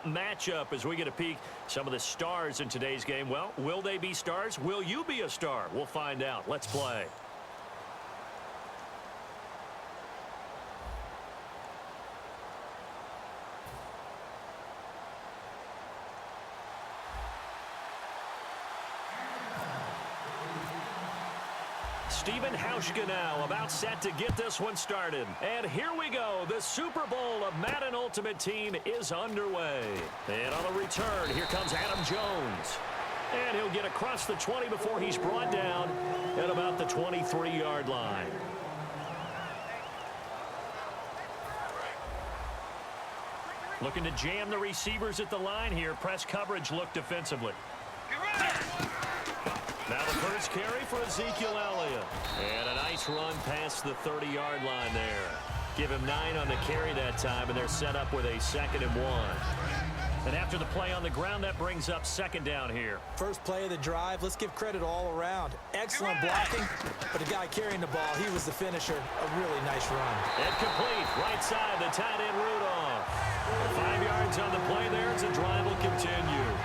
matchup as we get a peek some of the stars in today's game. Well, will they be stars? Will you be a star? We'll find out. Let's play. Steven Hauschka now about set to get this one started. And here we go. The Super Bowl of Madden Ultimate Team is underway. And on the return, here comes Adam Jones. And he'll get across the 20 before he's brought down at about the 23-yard line. Looking to jam the receivers at the line here. Press coverage look defensively. Now the first carry for Ezekiel Elliott. And a nice run past the 30-yard line there. Give him 9 on the carry that time, and they're set up with a 2nd and 1. And after the play on the ground, that brings up 2nd down here. First play of the drive, let's give credit all around. Excellent blocking, but the guy carrying the ball, he was the finisher. A really nice run. And complete, right side, the tight end Rudolph. 5 yards on the play there as the drive will continue.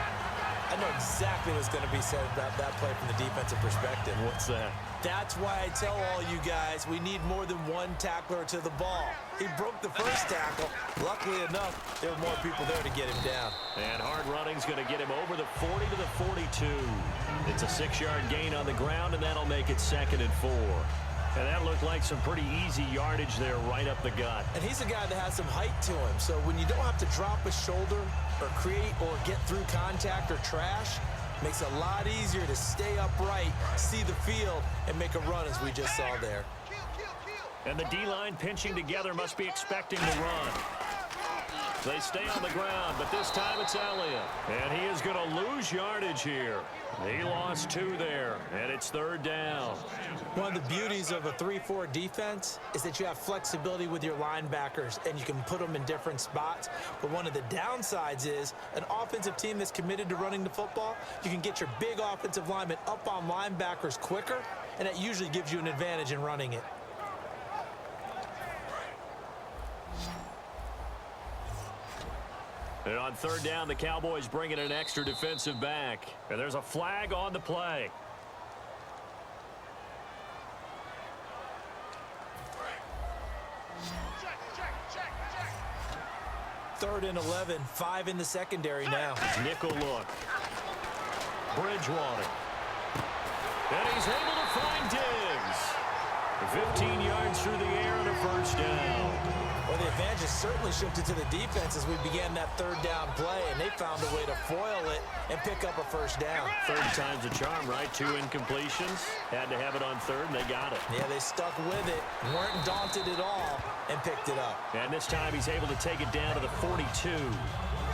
I know exactly what's going to be said about that play from the defensive perspective. What's that? That's why I tell all you guys we need more than one tackler to the ball. He broke the first tackle. Luckily enough, there were more people there to get him down. And hard running's going to get him over the 40 to the 42. It's a 6-yard gain on the ground, and that'll make it 2nd and 4. And that looked like some pretty easy yardage there right up the gut. And he's a guy that has some height to him. So when you don't have to drop a shoulder or create or get through contact or trash, makes it a lot easier to stay upright, see the field, and make a run as we just saw there. And the D-line pinching together must be expecting the run. They stay on the ground, but this time it's Elliott. And he is going to lose yardage here. He lost 2 there, and it's 3rd down. One of the beauties of a 3-4 defense is that you have flexibility with your linebackers, and you can put them in different spots. But one of the downsides is an offensive team that's committed to running the football, you can get your big offensive linemen up on linebackers quicker, and that usually gives you an advantage in running it. And on 3rd down, the Cowboys bring in an extra defensive back. And there's a flag on the play. Third and 11, 5 in the secondary now. Nickel look. Bridgewater. And he's able to find Diggs. 15 yards through the air and a 1st down. Well, the advantage has certainly shifted to the defense as we began that 3rd down play, and they found a way to foil it and pick up a 1st down. 3rd time's a charm, right? 2 incompletions. Had to have it on 3rd, and they got it. Yeah, they stuck with it, weren't daunted at all, and picked it up. And this time he's able to take it down to the 42.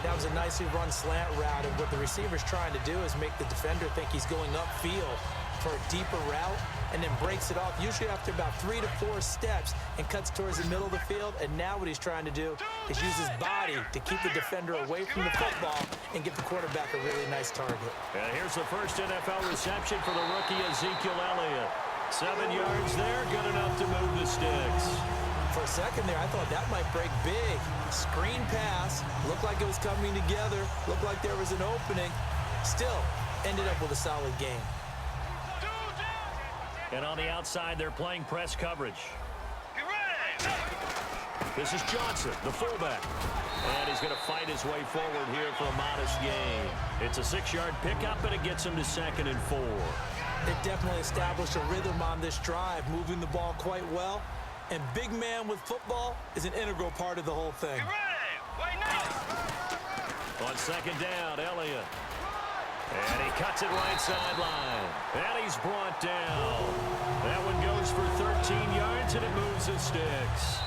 That was a nicely run slant route, and what the receiver's trying to do is make the defender think he's going upfield for a deeper route, and then breaks it off, usually after about 3 to 4 steps, and cuts towards the middle of the field. And now what he's trying to do is use his body to keep the defender away from the football and give the quarterback a really nice target. And here's the first NFL reception for the rookie Ezekiel Elliott. 7 yards there, good enough to move the sticks. For a second there, I thought that might break big. Screen pass, looked like it was coming together, looked like there was an opening. Still, ended up with a solid game. And on the outside, they're playing press coverage. This is Johnson, the fullback. And he's going to fight his way forward here for a modest gain. It's a 6-yard pickup, and it gets him to 2nd and 4. They've definitely established a rhythm on this drive, moving the ball quite well. And big man with football is an integral part of the whole thing. On 2nd down, Elliott. And he cuts it right sideline. And he's brought down. That one goes for 13 yards, and it moves the sticks.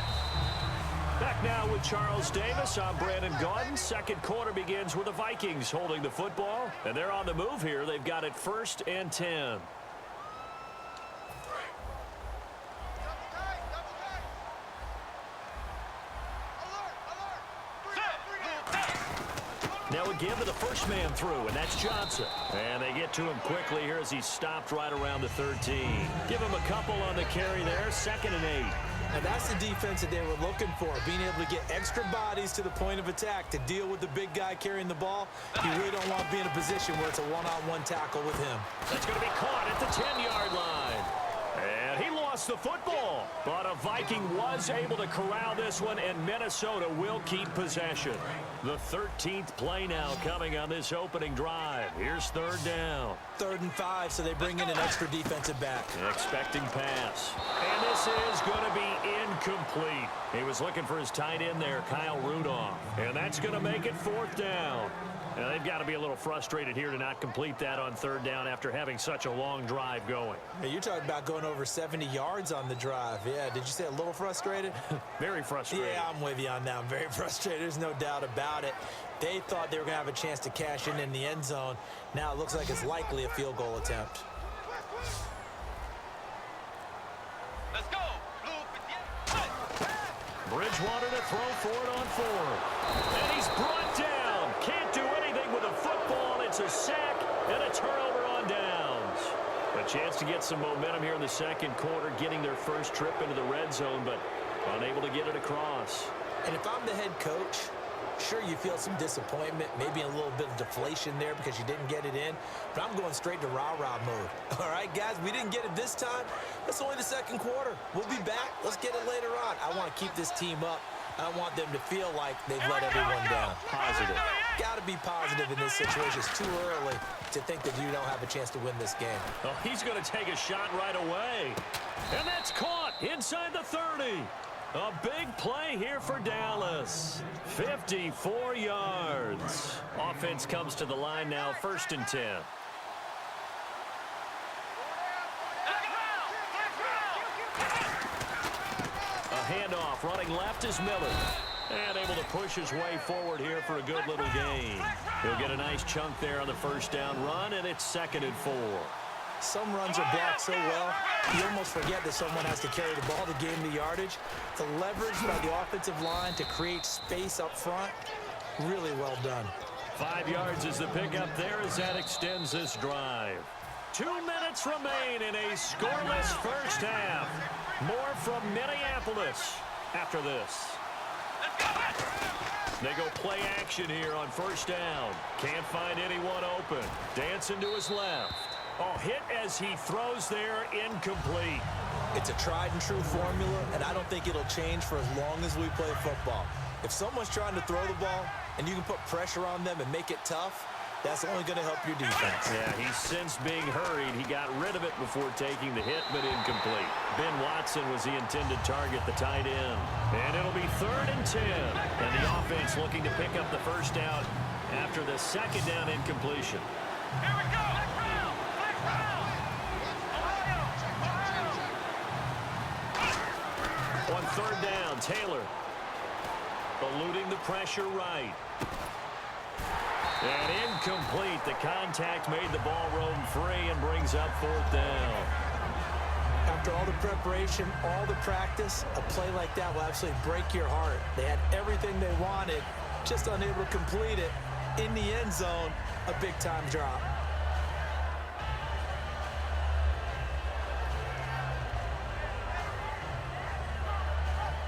Back now with Charles Davis. I'm Brandon Gaudin. 2nd quarter begins with the Vikings holding the football. And they're on the move here. They've got it 1st and 10. Now again to the first man through, and that's Johnson. And they get to him quickly here as he's stopped right around the 13. Give him a couple on the carry there, 2nd and 8. And that's the defense that they were looking for, being able to get extra bodies to the point of attack to deal with the big guy carrying the ball. You really don't want to be in a position where it's a one-on-one tackle with him. That's going to be caught at the 10-yard line. And he lost the football. But a Viking was able to corral this one, and Minnesota will keep possession. The 13th play now coming on this opening drive. Here's third down. 3rd and 5, so they bring in an extra defensive back. Expecting pass. And this is going to be incomplete. He was looking for his tight end there, Kyle Rudolph. And that's going to make it 4th down. Now, they've got to be a little frustrated here to not complete that on 3rd down after having such a long drive going. Hey, you're talking about going over 70 yards on the drive. Yeah, did you say a little frustrated? Very frustrated. Yeah, I'm with you on that. I'm very frustrated. There's no doubt about it. They thought they were going to have a chance to cash in the end zone. Now it looks like it's likely a field goal attempt. Let's go. Bridgewater to throw for it on 4th. And he's brought down. Can't do anything with a football. It's a sack and a turnover on downs. A chance to get some momentum here in the 2nd quarter, getting their first trip into the red zone, but unable to get it across. And if I'm the head coach, sure, you feel some disappointment, maybe a little bit of deflation there because you didn't get it in, but I'm going straight to rah-rah mode. All right, guys, we didn't get it this time. It's only the 2nd quarter. We'll be back. Let's get it later on. I want to keep this team up. I want them to feel like they've let everyone down. Positive. Got to be positive in this situation. It's too early to think that you don't have a chance to win this game. Oh, he's going to take a shot right away. And that's caught inside the 30. A big play here for Dallas. 54 yards. Offense comes to the line now, 1st and 10. A handoff, running left is Miller. And able to push his way forward here for a good little gain. He'll get a nice chunk there on the 1st down run, and it's 2nd and 4. Some runs are blocked so well, you almost forget that someone has to carry the ball to gain the yardage. The leverage by the offensive line to create space up front, really well done. 5 yards is the pickup there as that extends this drive. 2 minutes remain in a scoreless first half. More from Minneapolis after this. They go play action here on 1st down. Can't find anyone open. Dancing to his left. Oh, hit as he throws there, incomplete. It's a tried and true formula, and I don't think it'll change for as long as we play football. If someone's trying to throw the ball and you can put pressure on them and make it tough, that's only going to help your defense. Yeah, he's since being hurried. He got rid of it before taking the hit, but incomplete. Ben Watson was the intended target, the tight end. And it'll be 3rd and 10. And the offense looking to pick up the 1st down after the 2nd down incompletion. Here we go. On 3rd down, Taylor eluding the pressure right. And incomplete. The contact made the ball roam free and brings up 4th down. After all the preparation, all the practice, a play like that will absolutely break your heart. They had everything they wanted, just unable to complete it. In the end zone, a big-time drop.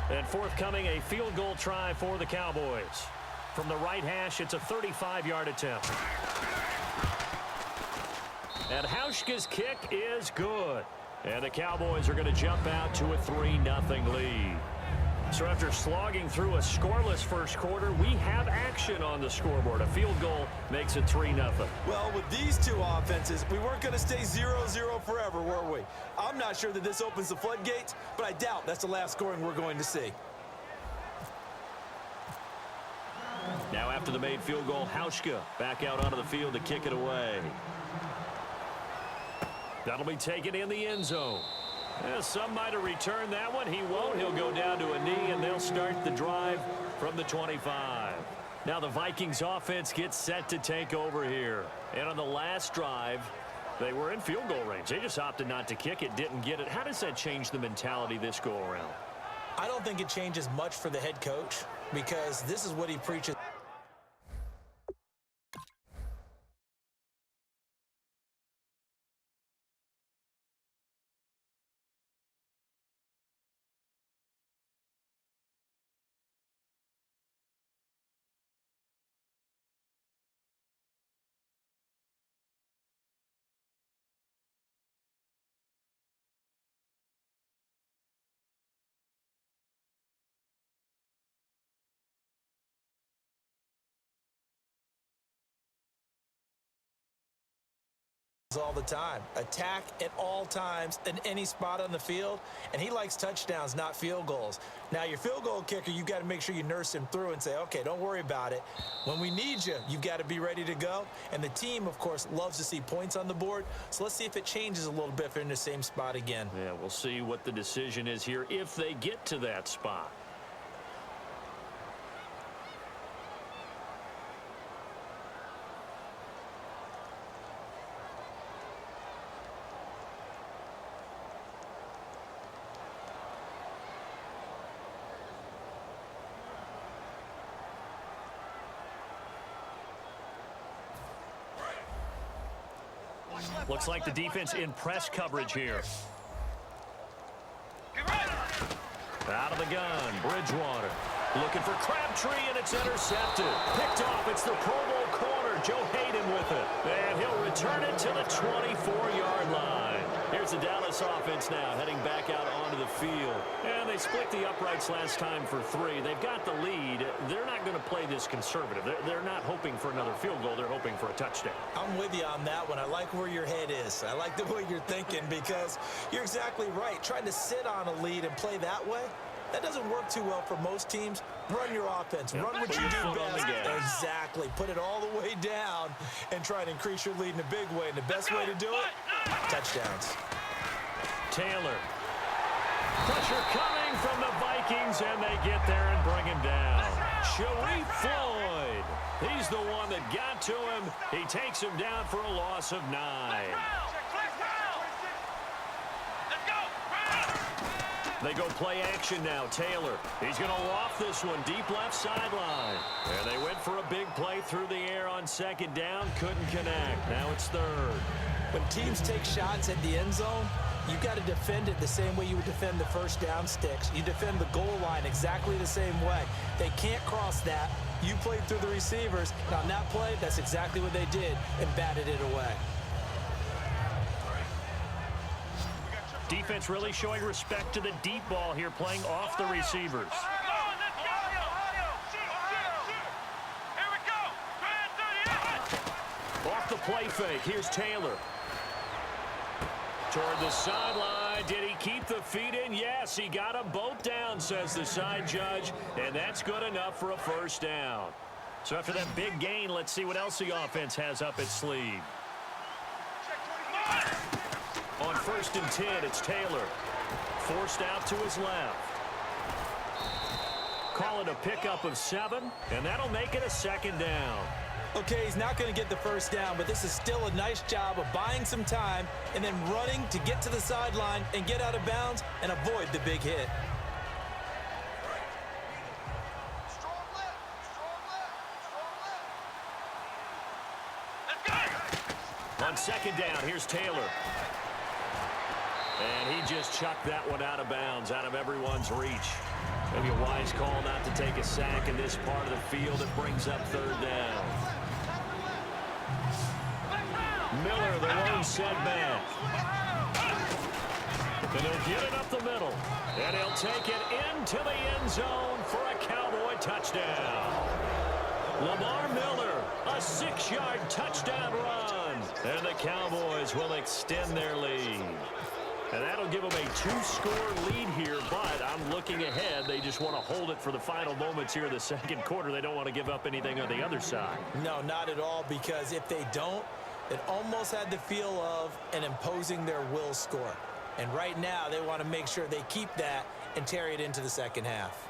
And forthcoming, a field goal try for the Cowboys. From the right hash, it's a 35-yard attempt. And Hauschka's kick is good. And the Cowboys are going to jump out to a 3-0 lead. So after slogging through a scoreless first quarter, we have action on the scoreboard. A field goal makes it 3-0. Well, with these two offenses, we weren't going to stay 0-0 forever, were we? I'm not sure that this opens the floodgates, but I doubt that's the last scoring we're going to see. Now after the made field goal, Hauschka back out onto the field to kick it away. That'll be taken in the end zone. Some might have returned that one. He won't. He'll go down to a knee, and they'll start the drive from the 25. Now the Vikings offense gets set to take over here. And on the last drive, they were in field goal range. They just opted not to kick it, didn't get it. How does that change the mentality this go around? I don't think it changes much for the head coach because this is what he preaches. all the time. Attack at all times in any spot on the field, and he likes touchdowns, not field goals. Now, your field goal kicker, you've got to make sure you nurse him through and say, okay, don't worry about it. When we need you, you've got to be ready to go. And the team, of course, loves to see points on the board. So let's see if it changes a little bit if they're in the same spot again. Yeah, we'll see what the decision is here if they get to that spot. Looks like the defense in press coverage here. Out of the gun, Bridgewater. Looking for Crabtree, and it's intercepted. Picked off, it's the Pro Bowl corner, Joe Hayden with it. And he'll return it to the 24-yard line. Here's the Dallas offense now, heading back out onto the field. And they split the uprights last time for 3. They've got the lead. They're not going to play this conservative. They're not hoping for another field goal. They're hoping for a touchdown. I'm with you on that one. I like where your head is. I like the way you're thinking because you're exactly right. Trying to sit on a lead and play that way, that doesn't work too well for most teams. Run your offense. Run what you do best. Exactly. Put it all the way down and try to increase your lead in a big way. And the best way to do it, touchdowns. Taylor. Pressure coming from the Vikings, and they get there and bring him down. Sharif Floyd. He's the one that got to him. He takes him down for a loss of 9. They go play action now. Taylor, he's going to loft this one deep left sideline. And they went for a big play through the air on second down. Couldn't connect. Now it's third. When teams take shots at the end zone, you've got to defend it the same way you would defend the first down sticks. You defend the goal line exactly the same way. They can't cross that. You played through the receivers. Now, on that play, that's exactly what they did and batted it away. Defense really showing respect to the deep ball here, playing off the receivers. Off the play fake, here's Taylor. Toward the sideline, did he keep the feet in? Yes, he got them both down, says the side judge, and that's good enough for a first down. So after that big gain, let's see what else the offense has up its sleeve. On 1st and 10, it's Taylor. Forced out to his left. Call it a pickup of 7, and that'll make it a second down. Okay, he's not going to get the first down, but this is still a nice job of buying some time and then running to get to the sideline and get out of bounds and avoid the big hit. On second down, here's Taylor. And he just chucked that one out of bounds, out of everyone's reach. Maybe a wise call not to take a sack in this part of the field. It brings up third down. Miller, the lone setback. And he'll get it up the middle. And he'll take it into the end zone for a Cowboy touchdown. Lamar Miller, a 6-yard touchdown run. And the Cowboys will extend their lead. And that'll give them a 2-score lead here, but I'm looking ahead. They just want to hold it for the final moments here in the second quarter. They don't want to give up anything on the other side. No, not at all, because if they don't, it almost had the feel of an imposing their will score. And right now, they want to make sure they keep that and carry it into the second half.